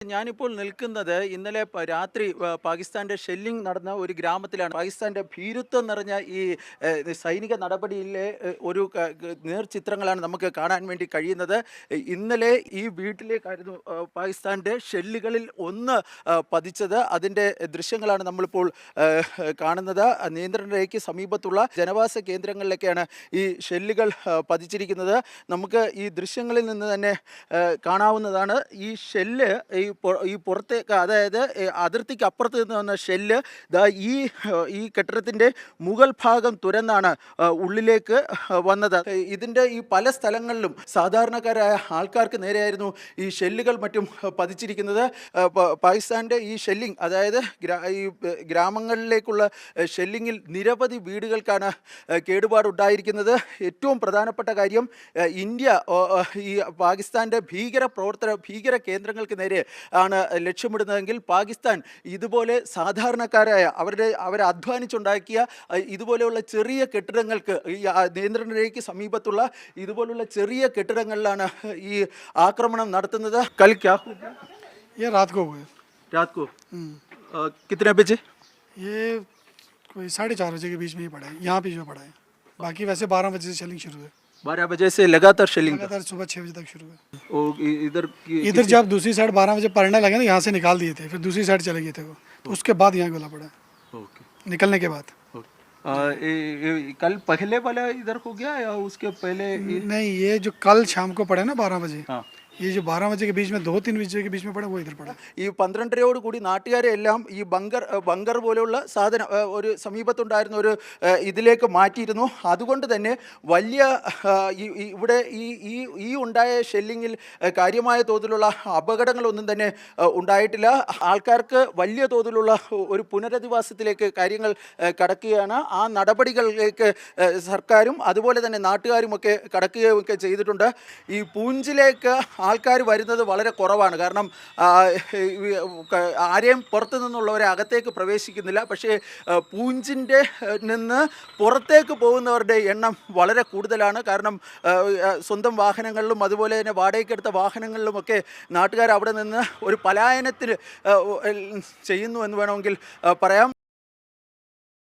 ഞാനിപ്പോൾ നിൽക്കുന്നത് ഇന്നലെ രാത്രി പാകിസ്ഥാന്റെ ഷെല്ലിംഗ് നടന്ന ഒരു ഗ്രാമത്തിലാണ്. പാകിസ്ഥാന്റെ ഭീരുത്വം നിറഞ്ഞ ഈ സൈനിക നടപടിയിലെ ഒരു നേർചിത്രങ്ങളാണ് നമുക്ക് കാണാൻ വേണ്ടി കഴിയുന്നത്. ഇന്നലെ ഈ വീട്ടിലേക്കായിരുന്നു പാകിസ്ഥാന്റെ ഷെല്ലുകളിൽ ഒന്ന് പതിച്ചത്. അതിൻ്റെ ദൃശ്യങ്ങളാണ് നമ്മളിപ്പോൾ കാണുന്നത്. നിയന്ത്രണ രേഖയ്ക്ക് സമീപത്തുള്ള ജനവാസ കേന്ദ്രങ്ങളിലേക്കാണ് ഈ ഷെല്ലുകൾ പതിച്ചിരിക്കുന്നത്. നമുക്ക് ഈ ദൃശ്യങ്ങളിൽ നിന്ന് തന്നെ കാണാവുന്നതാണ്. ഈ ഷെല്ല് ഈ പുറത്തേക്ക്, അതായത് അതിർത്തിക്ക് അപ്പുറത്ത് നിന്ന് വന്ന ഷെല്ല് ഈ കെട്ടിടത്തിൻ്റെ മുകൾ ഭാഗം തുരന്നാണ് ഉള്ളിലേക്ക് വന്നത്. ഇതിൻ്റെ ഈ പല സ്ഥലങ്ങളിലും സാധാരണക്കാരായ ആൾക്കാർക്ക് നേരെയായിരുന്നു ഈ ഷെല്ലുകൾ മറ്റും പതിച്ചിരിക്കുന്നത്. പാകിസ്ഥാൻ്റെ ഈ ഷെല്ലിംഗ്, അതായത് ഈ ഗ്രാമങ്ങളിലേക്കുള്ള ഷെല്ലിങ്ങിൽ നിരവധി വീടുകൾക്കാണ് കേടുപാടുണ്ടായിരിക്കുന്നത്. ഏറ്റവും പ്രധാനപ്പെട്ട കാര്യം, ഇന്ത്യ ഈ പാകിസ്ഥാൻ്റെ ഭീകര കേന്ദ്രങ്ങൾക്ക് നേരെ ആണ് ലക്ഷ്യമിടുന്നതെങ്കിൽ പാകിസ്ഥാൻ ഇതുപോലെ സാധാരണക്കാരായ അവരെ അധ്വാനിച്ചുണ്ടാക്കിയ ഇതുപോലെയുള്ള ചെറിയ കെട്ടിടങ്ങൾക്ക്, ഈ നിയന്ത്രണ രേഖയ്ക്ക് സമീപത്തുള്ള ഇതുപോലുള്ള ചെറിയ കെട്ടിടങ്ങളിലാണ് ഈ ആക്രമണം നടത്തുന്നത്. കൽ ക്യാ ये रात को हुए। रात को कितने बजे? ये कोई 4:30 बजे के बीच में ही पड़ा है, यहाँ पे जो पड़ा है। बाकी वैसे 12 बजे से शेलिंग शुरू है। 12 बजे से लगातार शेलिंग, लगातार सुबह 6 बजे तक शुरू है। इधर जब दूसरी साइड 12 बजे पड़ने लगे ना, यहाँ से निकाल दिए थे, फिर दूसरी साइड चले गए थे वो, तो उसके बाद यहाँ गोला पड़ा है। निकलने के बाद कल पहले वाला इधर हो गया या उसके पहले? नहीं, ये जो कल शाम को पड़े ना 12 बजे, हाँ, ये जो 12 बजे के बीच में 2-3 बजे के बीच में पड़ा, वो इधर पड़ा। ഈ 12:30 കൂടി നാട്ടുകാരെ എല്ലാം ഈ ബങ്കർ പോലെയുള്ള സാധനം ഒരു സമീപത്തുണ്ടായിരുന്ന ഒരു ഇതിലേക്ക് മാറ്റിയിരുന്നു. അതുകൊണ്ട് തന്നെ വലിയ ഇവിടെ ഈ ഉണ്ടായ ഷെല്ലിങ്ങിൽ കാര്യമായ തോതിലുള്ള അപകടങ്ങളൊന്നും തന്നെ ഉണ്ടായിട്ടില്ല. ആൾക്കാർക്ക് വലിയ തോതിലുള്ള ഒരു പുനരധിവാസത്തിലേക്ക് കാര്യങ്ങൾ കടക്കുകയാണ്. ആ നടപടികളിലേക്ക് സർക്കാരും അതുപോലെ തന്നെ നാട്ടുകാരുമൊക്കെ കടക്കുകയൊക്കെ ചെയ്തിട്ടുണ്ട്. ഈ പൂഞ്ചിലേക്ക് ആൾക്കാർ വരുന്നത് വളരെ കുറവാണ്. കാരണം ആരെയും പുറത്തു നിന്നുള്ളവരെ അകത്തേക്ക് പ്രവേശിക്കുന്നില്ല. പക്ഷേ പൂഞ്ചിൻ്റെ നിന്ന് പുറത്തേക്ക് പോകുന്നവരുടെ എണ്ണം വളരെ കൂടുതലാണ്. കാരണം സ്വന്തം വാഹനങ്ങളിലും അതുപോലെ തന്നെ വാടകയ്ക്കെടുത്ത വാഹനങ്ങളിലുമൊക്കെ നാട്ടുകാർ അവിടെ നിന്ന് ഒരു പലായനത്തിന് ചെയ്യുന്നു എന്ന് വേണമെങ്കിൽ പറയാം.